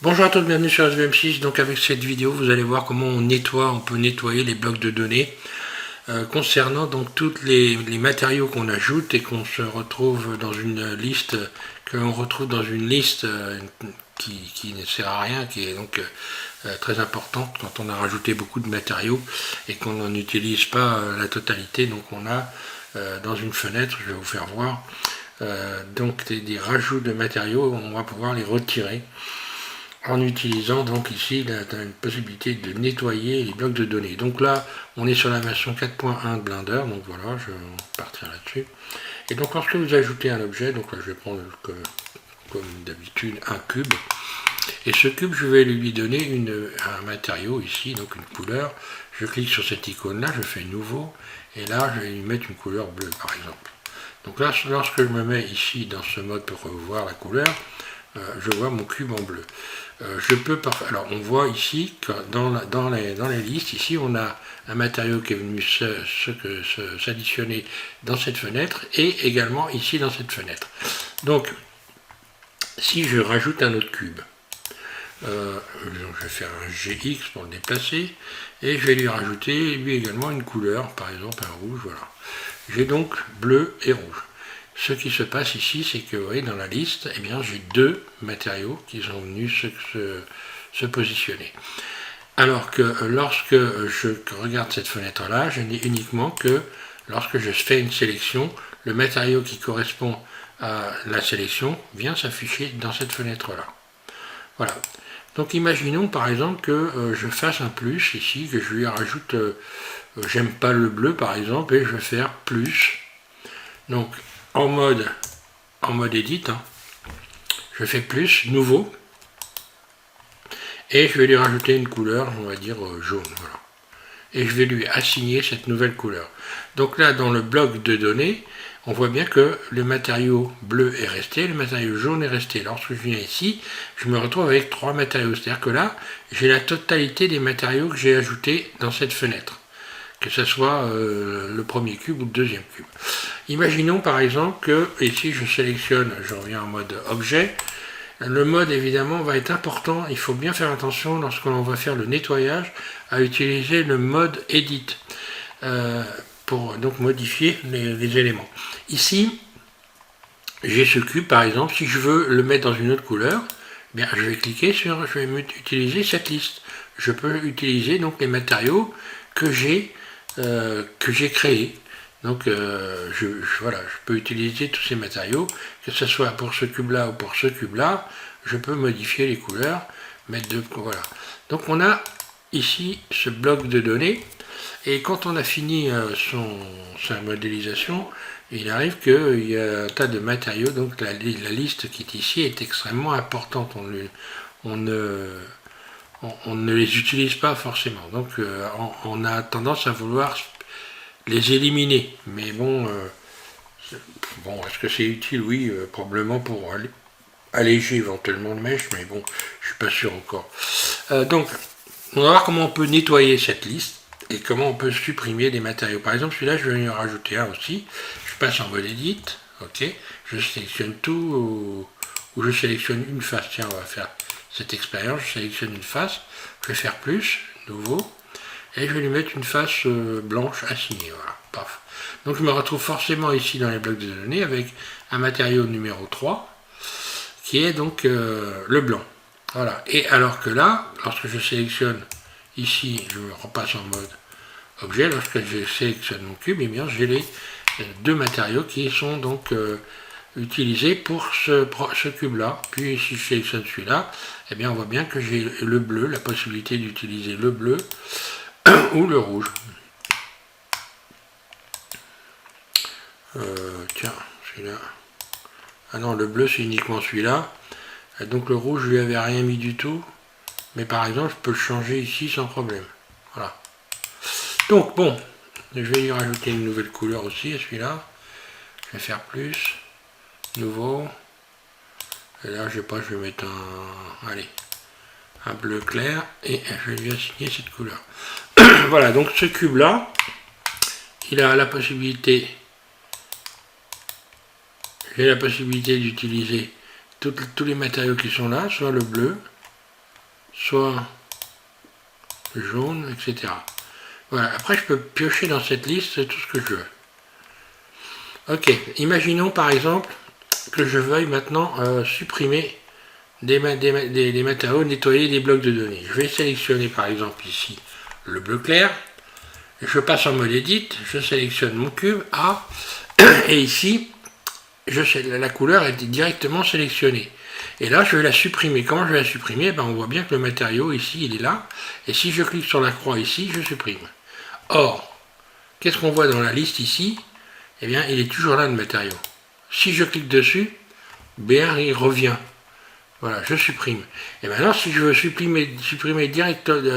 Bonjour à tous, bienvenue sur SVM6. Donc avec cette vidéo, vous allez voir comment on peut nettoyer les blocs de données concernant donc tous les matériaux qu'on ajoute et qu'on se retrouve dans une liste, qui ne sert à rien, qui est donc très importante quand on a rajouté beaucoup de matériaux et qu'on n'en utilise pas la totalité. Donc on a dans une fenêtre, je vais vous faire voir, donc des rajouts de matériaux, on va pouvoir les retirer en utilisant donc ici une possibilité de nettoyer les blocs de données. Donc là, on est sur la version 4.1 de Blender, donc voilà, je vais partir là-dessus. Et donc lorsque vous ajoutez un objet, donc là je vais prendre comme d'habitude un cube, et ce cube je vais lui donner un matériau ici, donc une couleur. Je clique sur cette icône là, je fais nouveau, et là je vais lui mettre une couleur bleue par exemple. Donc là, lorsque je me mets ici dans ce mode pour voir la couleur, je vois mon cube en bleu. Alors on voit ici que dans les listes, ici on a un matériau qui est venu s'additionner dans cette fenêtre et également ici dans cette fenêtre. Donc si je rajoute un autre cube, je vais faire un GX pour le déplacer et je vais lui rajouter lui également une couleur, par exemple un rouge, voilà. J'ai donc bleu et rouge. Ce qui se passe ici, c'est que vous voyez, dans la liste, eh bien, j'ai deux matériaux qui sont venus se positionner. Alors que lorsque je regarde cette fenêtre-là, je n'ai uniquement que, lorsque je fais une sélection, le matériau qui correspond à la sélection vient s'afficher dans cette fenêtre-là. Voilà. Donc imaginons par exemple que je fasse un plus ici, que je lui rajoute, j'aime pas le bleu par exemple, et je vais faire plus. Donc en mode edit, je fais plus, nouveau, et je vais lui rajouter une couleur, on va dire jaune, voilà. Et je vais lui assigner cette nouvelle couleur. Donc là, dans le bloc de données, on voit bien que le matériau bleu est resté, le matériau jaune est resté. Lorsque je viens ici, je me retrouve avec trois matériaux. C'est-à-dire que là, j'ai la totalité des matériaux que j'ai ajoutés dans cette fenêtre, que ce soit le premier cube ou le deuxième cube. Imaginons par exemple que ici je sélectionne, je reviens en mode objet. Le mode évidemment va être important, il faut bien faire attention lorsqu'on va faire le nettoyage à utiliser le mode edit pour donc modifier les éléments. Ici, j'ai ce cube par exemple, si je veux le mettre dans une autre couleur, eh bien, je vais cliquer sur, je vais utiliser cette liste. Je peux utiliser donc les matériaux que j'ai créés. Donc voilà, je peux utiliser tous ces matériaux, que ce soit pour ce cube-là ou pour ce cube-là, je peux modifier les couleurs, voilà. Donc on a ici ce bloc de données, et quand on a fini sa modélisation, il arrive qu'il y a un tas de matériaux, donc la liste qui est ici est extrêmement importante, on ne les utilise pas forcément, donc on a tendance à vouloir les éliminer. Mais bon, est-ce que c'est utile? Oui, probablement pour alléger éventuellement le mèche, mais bon, je suis pas sûr encore. Donc, on va voir comment on peut nettoyer cette liste et comment on peut supprimer des matériaux. Par exemple, celui-là, je vais en rajouter un aussi. Je passe en mode edit, ok. Je sélectionne tout, ou je sélectionne une face. Tiens, on va faire cette expérience. Je sélectionne une face, je vais faire plus, nouveau. Et je vais lui mettre une face blanche assignée, voilà, paf. Donc je me retrouve forcément ici dans les blocs de données avec un matériau numéro 3, qui est donc le blanc. Voilà, et alors que là, lorsque je sélectionne ici, je repasse en mode objet, lorsque je sélectionne mon cube, eh bien j'ai les deux matériaux qui sont donc utilisés pour ce cube-là. Puis si je sélectionne celui-là, eh bien on voit bien que j'ai le bleu, la possibilité d'utiliser le bleu, ou le rouge. Tiens, celui-là. Ah non, le bleu c'est uniquement celui-là. Donc le rouge je lui avais rien mis du tout. Mais par exemple, je peux le changer ici sans problème. Voilà. Donc bon, je vais lui rajouter une nouvelle couleur aussi à celui-là. Je vais faire plus. Nouveau. Et là, je sais pas, je vais mettre un bleu clair. Et je vais lui assigner cette couleur. Voilà, donc ce cube-là, il a la possibilité, j'ai la possibilité d'utiliser tous les matériaux qui sont là, soit le bleu, soit jaune, etc. Voilà, après je peux piocher dans cette liste tout ce que je veux. Ok, imaginons par exemple que je veuille maintenant supprimer des matériaux, nettoyer des blocs de données. Je vais sélectionner par exemple ici le bleu clair, je passe en mode Edit, je sélectionne mon cube A, et ici, la couleur est directement sélectionnée. Et là, je vais la supprimer. Comment je vais la supprimer? On voit bien que le matériau ici, il est là, et si je clique sur la croix ici, je supprime. Or, qu'est-ce qu'on voit dans la liste ici? Eh bien, il est toujours là le matériau. Si je clique dessus, bien, il revient. Voilà, je supprime. Et maintenant, si je veux supprimer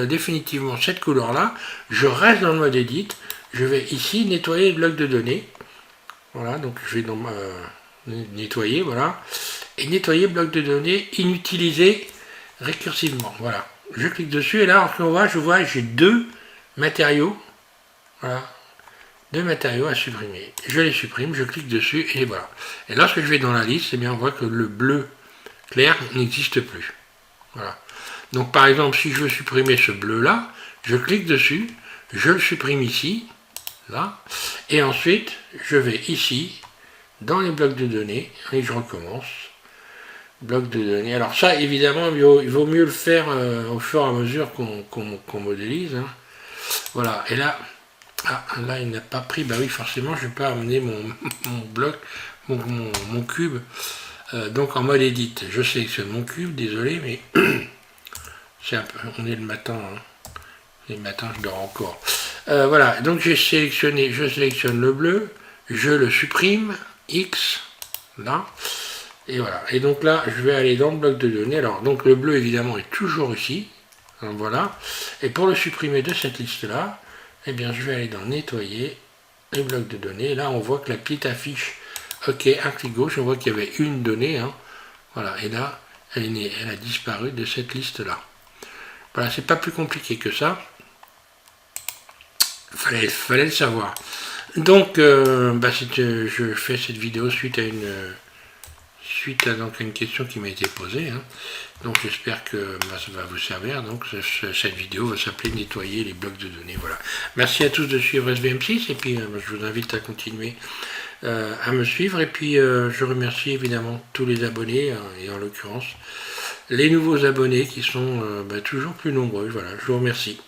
définitivement cette couleur-là, je reste dans le mode Edit. Je vais ici nettoyer le bloc de données. Voilà, donc je vais dans nettoyer, voilà. Et nettoyer bloc de données inutilisé récursivement. Voilà. Je clique dessus et là, je vois j'ai deux matériaux. Voilà. Deux matériaux à supprimer. Je les supprime, je clique dessus et voilà. Et lorsque je vais dans la liste, eh bien, on voit que le bleu clair n'existe plus. Voilà. Donc par exemple, si je veux supprimer ce bleu là, je clique dessus, je le supprime ici, là, et ensuite je vais ici, dans les blocs de données, et je recommence. Bloc de données. Alors ça, évidemment, il vaut mieux le faire au fur et à mesure qu'on modélise. Hein. Voilà, et là, là il n'a pas pris, bah oui, forcément, je ne vais pas amener mon bloc, mon cube. Donc en mode Edit, je sélectionne mon cube, désolé, mais on est le matin, hein. Les matins je dors encore. Voilà, donc je sélectionne le bleu, je le supprime, X, là, et voilà. Et donc là, je vais aller dans le bloc de données. Alors, donc le bleu évidemment est toujours ici, hein, voilà. Et pour le supprimer de cette liste-là, eh bien je vais aller dans nettoyer les blocs de données. Et là, on voit que la petite affiche OK, un clic gauche, on voit qu'il y avait une donnée. Hein. Voilà, et là, elle a disparu de cette liste-là. Voilà, c'est pas plus compliqué que ça. Fallait le savoir. Donc, je fais cette vidéo suite à une question qui m'a été posée. Hein. Donc, j'espère que ça va vous servir. Donc, cette vidéo va s'appeler Nettoyer les blocs de données. Voilà. Merci à tous de suivre SVM6 et puis je vous invite à continuer à me suivre. Et puis, je remercie évidemment tous les abonnés et en l'occurrence les nouveaux abonnés qui sont toujours plus nombreux. Voilà, je vous remercie.